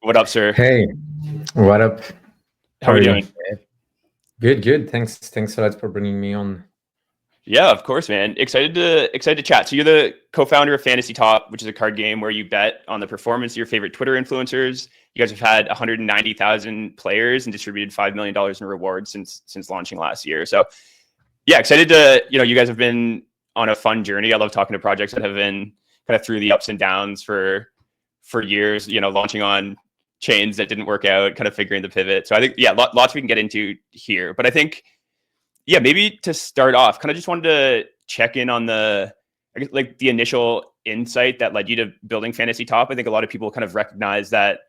What up, sir? Hey, what up? How How we are you? doing? Good. Thanks a lot for bringing me on. Yeah, of course, man. Excited to chat. So you're the co-founder of Fantasy Top, which is a card game where you bet on the performance of your favorite Twitter influencers. You guys have had 190,000 players and distributed $5 million in rewards since launching last year. So yeah, excited to you guys have been on a fun journey. I love talking to projects that have been kind of through the ups and downs for years. Launching on chains that didn't work out, kind of figuring the pivot. So I think lots we can get into here. But I think maybe to start off, kind of just wanted to check in on I guess, like the initial insight that led you to building Fantasy Top. I think a lot of people kind of recognize that,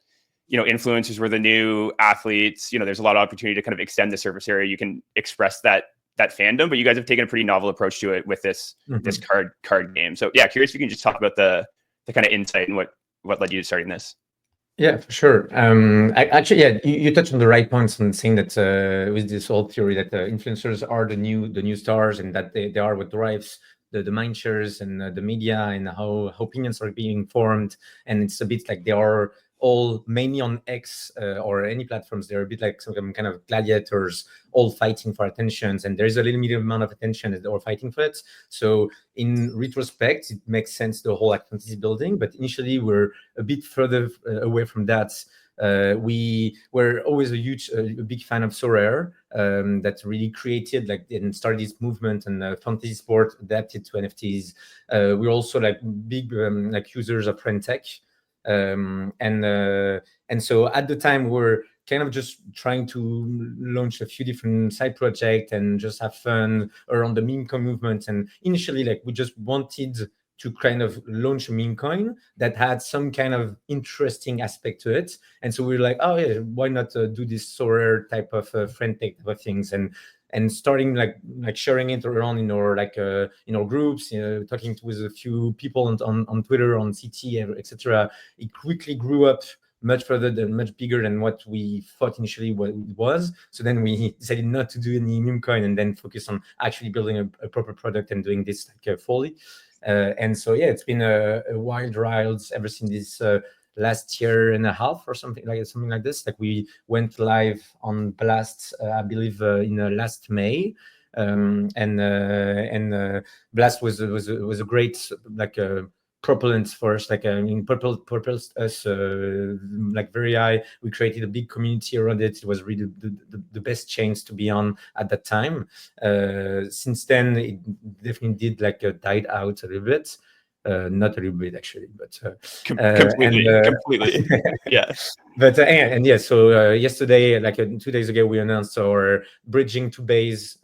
influencers were the new athletes. There's a lot of opportunity to kind of extend the surface area. You can express that fandom, but you guys have taken a pretty novel approach to it with this card game. So yeah, curious if you can just talk about the kind of insight and what led you to starting this. Yeah, for sure. Actually, yeah, you touched on the right points and saying that with this whole theory that influencers are the new stars and that they are what drives the mind shares and the media and how opinions are being formed. And it's a bit like they are all mainly on X or any platforms. They're a bit like some kind of gladiators, all fighting for attentions, and there's a limited amount of attention that they're fighting for it. So in retrospect, it makes sense, the whole like fantasy building, but initially we're a bit further away from that. We were always a big fan of Sorare, that really created and started this movement and fantasy sport adapted to NFTs. We're also like big users of Rentech. And so at the time we're kind of just trying to launch a few different side projects and just have fun around the meme coin movement. And initially, we just wanted to kind of launch a meme coin that had some kind of interesting aspect to it. And so we were like, oh yeah, why not do this Sorare type of friend type of things, and starting like sharing it around in our groups, talking with a few people on Twitter, on CT, etc. It quickly grew up much bigger than what we thought initially what it was. So then we decided not to do any meme coin and then focus on actually building a proper product and doing this fully. And so yeah, it's been a wild ride ever since this last year and a half or something like this. Like we went live on Blast, I believe, in last May. And Blast was a great propellant for us, propelled us very high. We created a big community around it. It was really the best chains to be on at that time. Since then, it definitely did died out a little bit. Not a little bit actually, but completely. Yeah. But and yeah, so yesterday, 2 days ago, we announced our bridging to base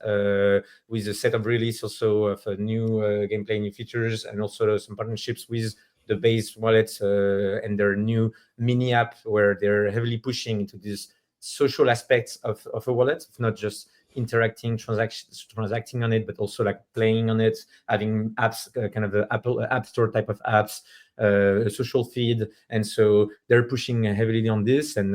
with a set of release also of new gameplay, new features, and also some partnerships with the base wallet and their new mini app, where they're heavily pushing into these social aspects of a wallet, not just interacting, transacting on it, but also playing on it, having apps, kind of the Apple App Store type of apps, a social feed. And so they're pushing heavily on this, and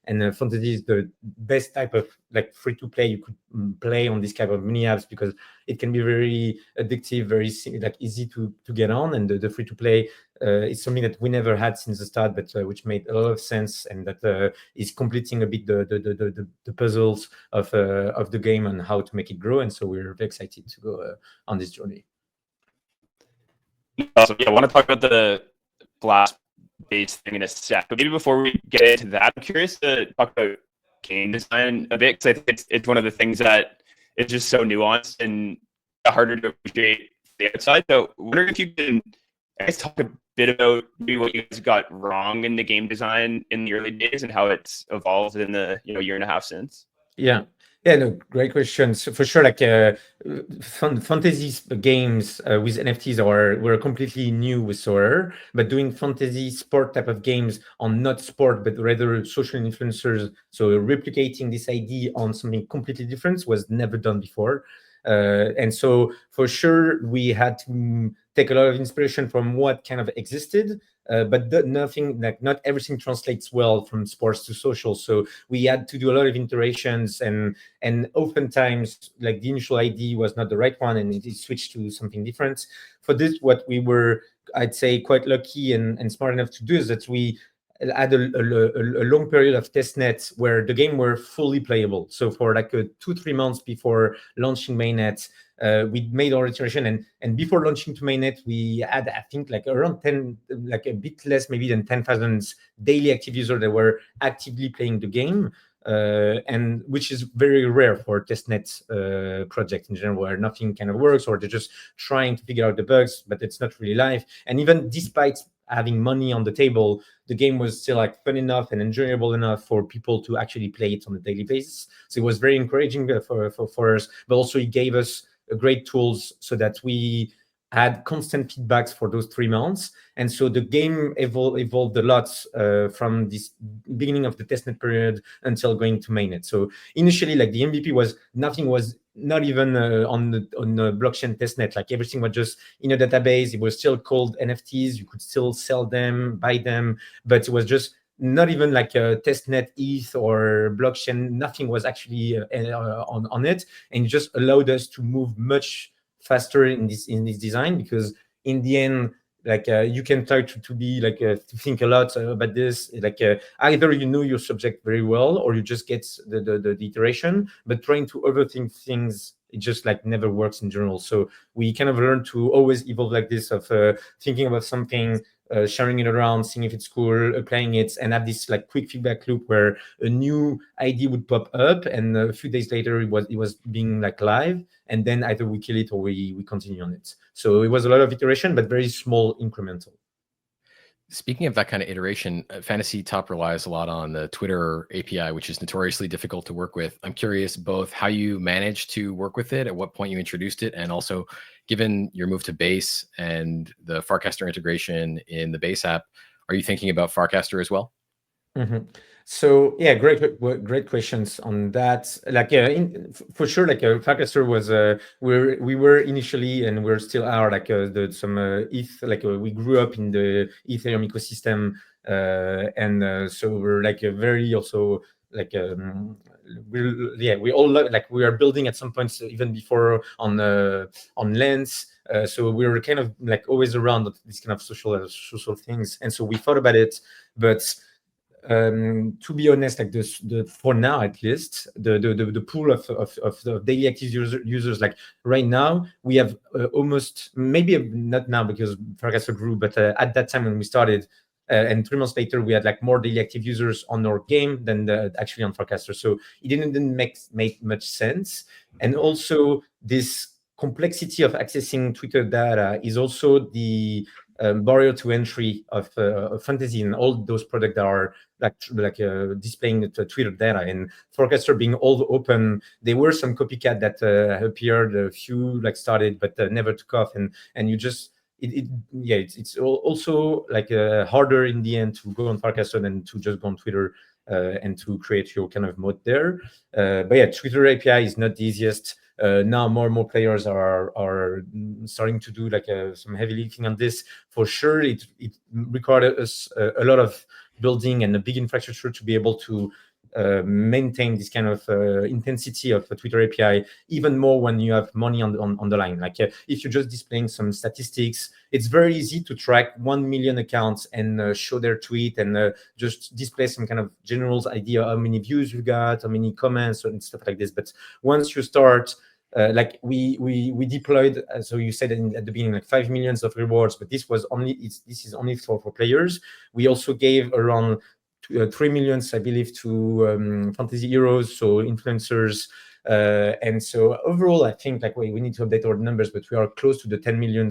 fantasy is the best type of free to play you could play on this kind of mini apps, because it can be very addictive, very easy to get on. And the free to play is something that we never had since the start, but which made a lot of sense, and that is completing a bit the puzzles of the game and how to make it grow. And so we're very excited to go on this journey. Awesome. Yeah, I want to talk about the Blast base thing in a sec, but maybe before we get into that, I'm curious to talk about game design a bit, because I think it's one of the things that is just so nuanced and harder to appreciate the outside. So I wonder if you can, I guess, talk a bit about maybe what you guys got wrong in the game design in the early days and how it's evolved in the year and a half since. Yeah, no, great question. So for sure, fantasy games with NFTs were completely new with Sorare, but doing fantasy sport type of games on not sport but rather social influencers, so replicating this idea on something completely different was never done before. And so for sure we had to take a lot of inspiration from what kind of existed, but not everything translates well from sports to social. So we had to do a lot of iterations, and oftentimes the initial idea was not the right one, and it switched to something different. For this, what we were, I'd say, quite lucky and smart enough to do is that we had a long period of testnet where the game were fully playable. So for like 2-3 months before launching mainnet, we made our iteration, and before launching to mainnet, we had, I think, like around 10, like a bit less maybe than 10,000 daily active users that were actively playing the game. And which is very rare for a testnet project in general, where nothing kind of works, or they're just trying to figure out the bugs, but it's not really live. And even despite having money on the table, the game was still like fun enough and enjoyable enough for people to actually play it on a daily basis. So it was very encouraging for us, but also it gave us great tools so that we had constant feedbacks for those 3 months. And so the game evolved a lot from this beginning of the testnet period until going to mainnet. So initially, like the MVP was nothing, was not even on the blockchain testnet. Like everything was just in a database. It was still called NFTs. You could still sell them, buy them, but it was just not even like a testnet ETH or blockchain. Nothing was actually on it, and it just allowed us to move much faster in this design, because in the end, like you can try to be like to think a lot about this, like either you know your subject very well, or you just get the iteration, but trying to overthink things, it just like never works in general. So we kind of learned to always evolve like this, of thinking about something, sharing it around, seeing if it's cool, applying it, and have this like quick feedback loop where a new idea would pop up, and a few days later it was being like live, and then either we kill it or we continue on it. So it was a lot of iteration, but very small, incremental. Speaking of that kind of iteration, Fantasy Top relies a lot on the Twitter API, which is notoriously difficult to work with. I'm curious both how you managed to work with it, at what point you introduced it, and also given your move to Base and the Farcaster integration in the Base app, are you thinking about Farcaster as well? Mm-hmm. So yeah, great questions on that. Like for sure, like Farcaster was we were initially, and we're still are, like some ETH, like we grew up in the Ethereum ecosystem, and so we're like a very also like we all like we are building at some points even before on Lens. So we were kind of like always around these kind of social things, and so we thought about it, but to be honest, like this, for now at least, the pool of the daily active users, like right now, we have almost, maybe not now because Farcaster grew, but at that time when we started, and 3 months later, we had like more daily active users on our game than actually on Farcaster. So it didn't make much sense. And also this complexity of accessing Twitter data is also the barrier to entry of fantasy and all those products that are like displaying the Twitter data. And Farcaster being all open, there were some copycat that appeared, a few like started, but never took off. And you just it's also like harder in the end to go on Farcaster than to just go on Twitter and to create your kind of mode there. But yeah, Twitter API is not the easiest. Now more and more players are starting to do like some heavy lifting on this. For sure, it required us a lot of building and a big infrastructure to be able to maintain this kind of intensity of a Twitter API, even more when you have money on the line. Like if you're just displaying some statistics, it's very easy to track 1 million accounts and show their tweet and just display some kind of general idea how many views you got, how many comments and stuff like this. But once you start, like we deployed, so you said at the beginning, like 5 million of rewards, but this is only for players. We also gave around 3 million, I believe, to fantasy heroes, so influencers. And so overall, I think like we need to update our numbers, but we are close to the 10 million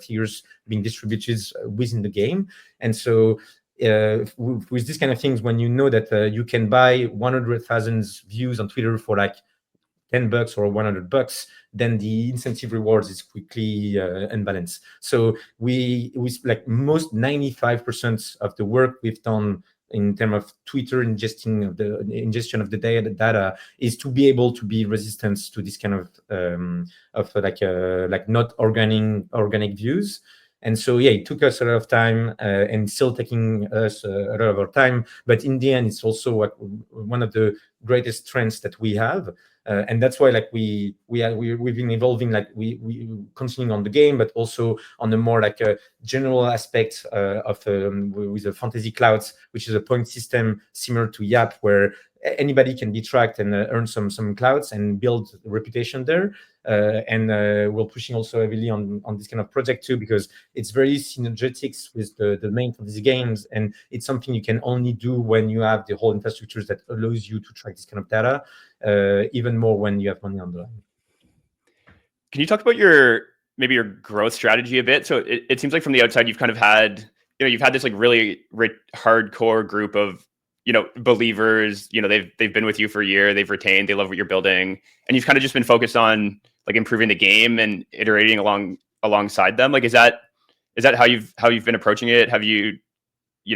figures being distributed within the game. And so with these kind of things, when you know that you can buy 100,000 views on Twitter for like $10 or $100, then the incentive rewards is quickly unbalanced. So we like most 95% of the work we've done in terms of Twitter ingestion of the data is to be able to be resistant to this kind of like not organic views. And so yeah, it took us a lot of time and still taking us a lot of our time. But in the end, it's also one of the greatest strengths that we have. And that's why like we've been evolving, like we continuing on the game, but also on the more like a general aspect of with the fantasy clouds, which is a point system similar to Yap, where anybody can be tracked and earn some clouds and build reputation there. And we're pushing also heavily on this kind of project too, because it's very synergetic with the main fantasy games, and it's something you can only do when you have the whole infrastructures that allows you to track this kind of data, even more when you have money on the line. Can you talk about maybe your growth strategy a bit? So it seems like from the outside, you've kind of had, you've had this like really hardcore group of, believers, they've been with you for a year, they've retained, they love what you're building, and you've kind of just been focused on like improving the game and iterating alongside them. Like, is that how you've been approaching it? Have you,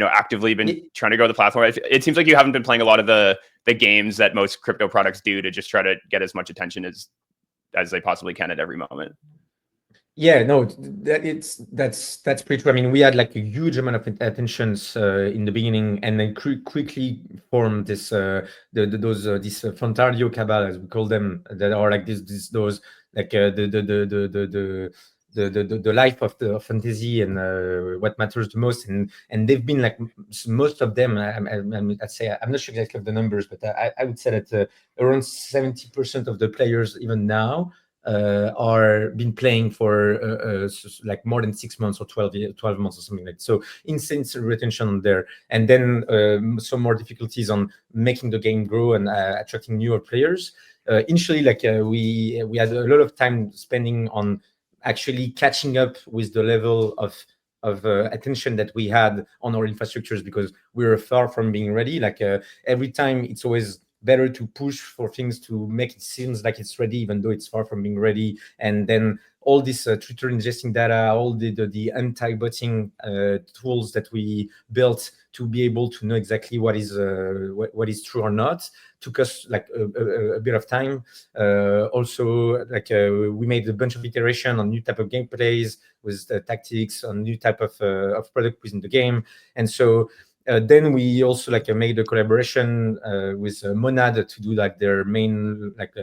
actively been trying to grow the platform? It seems like you haven't been playing a lot of the games that most crypto products do to just try to get as much attention as they possibly can at every moment. Yeah, no, that's pretty true. I mean, we had like a huge amount of attentions in the beginning, and then quickly formed this this Frontario cabal, as we call them, that are like those like the life of the fantasy and what matters the most, and they've been like most of them. I'd say I'm not sure exactly of the numbers, but I would say that around 70% of the players even now are been playing for like more than 6 months or 12 months or something like that. So insane retention there, and then some more difficulties on making the game grow and attracting newer players. Initially, like we had a lot of time spending on actually catching up with the level of attention that we had on our infrastructures, because we were far from being ready. Like every time, it's always better to push for things to make it seems like it's ready, even though it's far from being ready. And then all this Twitter ingesting data, all the anti-botting tools that we built to be able to know exactly what is true or not, took us like a bit of time. Also, like we made a bunch of iteration on new type of gameplays with tactics, on new type of product within the game. And so then we also like made a collaboration with Monad to do like their main like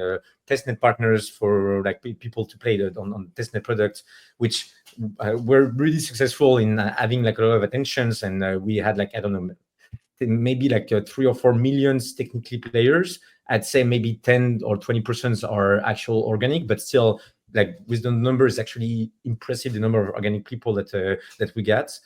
testnet partners for like people to play on testnet products, which were really successful in having like a lot of attentions. And we had like, I don't know, maybe like 3 or 4 million technically players. I'd say maybe 10 or 20% are actual organic, but still, like with the numbers, actually impressive, the number of organic people that we get.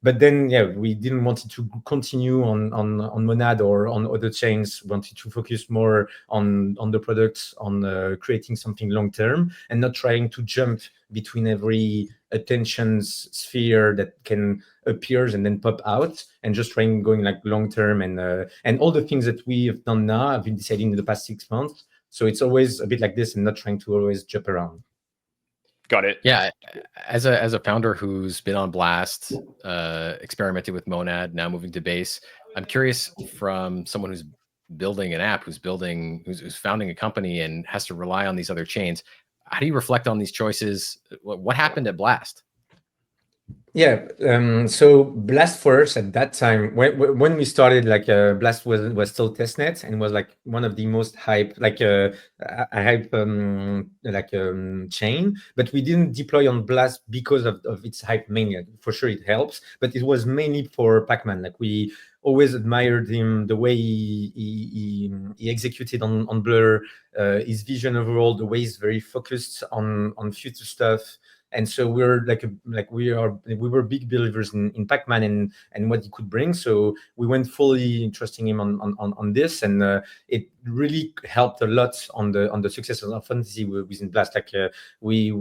But then, yeah, we didn't want to continue on Monad or on other chains. We wanted to focus more on the products, on creating something long term, and not trying to jump between every attention sphere that can appears and then pop out, and just trying going like long term. And all the things that we have done now, I've been deciding in the past 6 months. So it's always a bit like this, and not trying to always jump around. Got it. Yeah, as a founder who's been on Blast, experimented with Monad, now moving to Base, I'm curious, from someone who's building an app, who's founding a company and has to rely on these other chains, how do you reflect on these choices? What happened at Blast? Yeah, so Blast for us at that time, when we started, like Blast was still testnet, and was like one of the most hype, like chain. But we didn't deploy on Blast because of its hype mainly. For sure, it helps, but it was mainly for Pac-Man. Like we always admired him, the way he executed on Blur, his vision overall, the way he's very focused on future stuff. And so we were big believers in Pac-Man and what he could bring. So we went fully trusting him on this, and it really helped a lot on the success of fantasy within Blast. Like we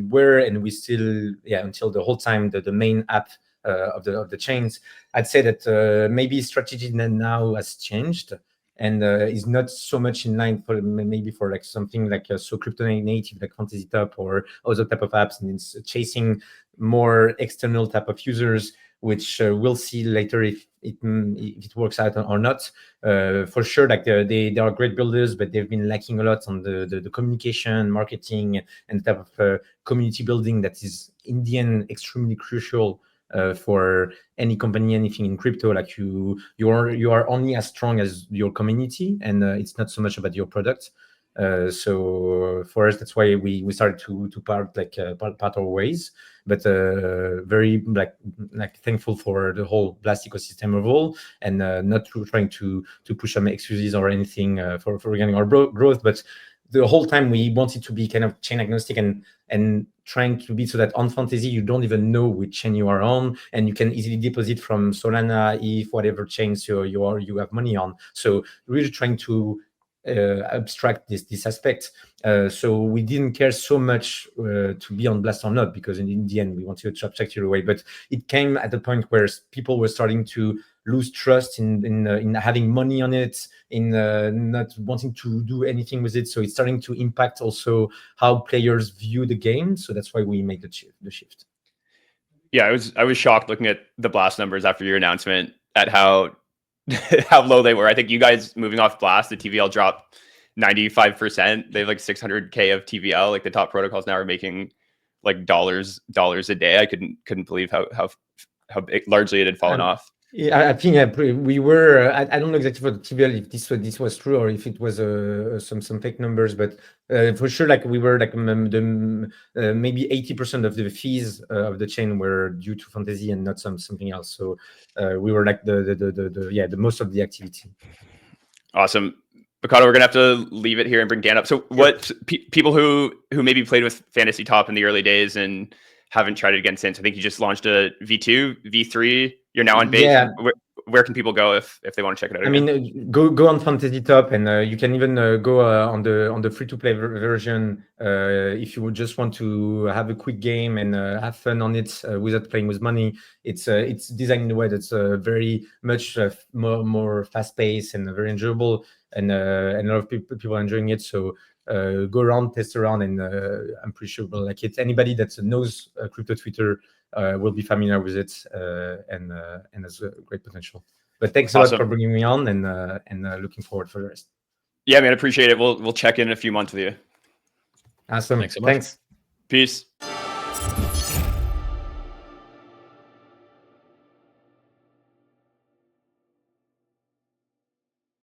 were, and we still, until the whole time, the main app of the chains. I'd say that maybe strategy now has changed, and is not so much in line for maybe for like something like so crypto native like Fantasy Top or other type of apps, and it's chasing more external type of users, which we'll see later if it works out or not. For sure, like they are great builders, but they've been lacking a lot on the communication, marketing, and type of community building that is in the end extremely crucial for any company, anything in crypto. Like you are only as strong as your community, and it's not so much about your product. So for us, that's why we started to part our ways. But very thankful for the whole Blast ecosystem overall, and not trying to push some excuses or anything for regarding our growth, but the whole time we wanted to be kind of chain agnostic and trying to be so that on Fantasy you don't even know which chain you are on, and you can easily deposit from Solana, ETH, whatever chains you have money on. So really trying to abstract this aspect. So we didn't care so much to be on Blast or not, because in the end we wanted to abstract it away. But it came at a point where people were starting to lose trust in having money on it, in not wanting to do anything with it. So it's starting to impact also how players view the game. So that's why we made the shift. Yeah, I was shocked looking at the Blast numbers after your announcement at how how low they were. I think you guys moving off Blast, the TVL dropped 95%. They have like 600K of TVL. Like the top protocols now are making like dollars a day. I couldn't believe how largely it had fallen off. Yeah, I think we were. I don't know exactly for the TVL if this was true or if it was some fake numbers, but for sure, like we were like maybe 80% of the fees of the chain were due to Fantasy and not something else. So we were like the most of the activity. Awesome. Mikado, we're gonna have to leave it here and bring Dan up. So, what people who maybe played with Fantasy Top in the early days and haven't tried it again since? I think you just launched a V2, V3. You're now on base. Yeah. Where can people go if they want to check it out again? I mean, go on Fantasy Top, and you can even go on the free-to-play version if you would just want to have a quick game and have fun on it without playing with money. It's designed in a way that's very much more fast-paced and very enjoyable, and a lot of people are enjoying it. So go around, test around, and I'm pretty sure we'll like it. Anybody that knows crypto Twitter will be familiar with it, and has a great potential. But thanks a lot for bringing me on, and looking forward for the rest. Yeah, man, appreciate it. We'll check in a few months with you. Awesome. Thanks so much. Thanks. Peace.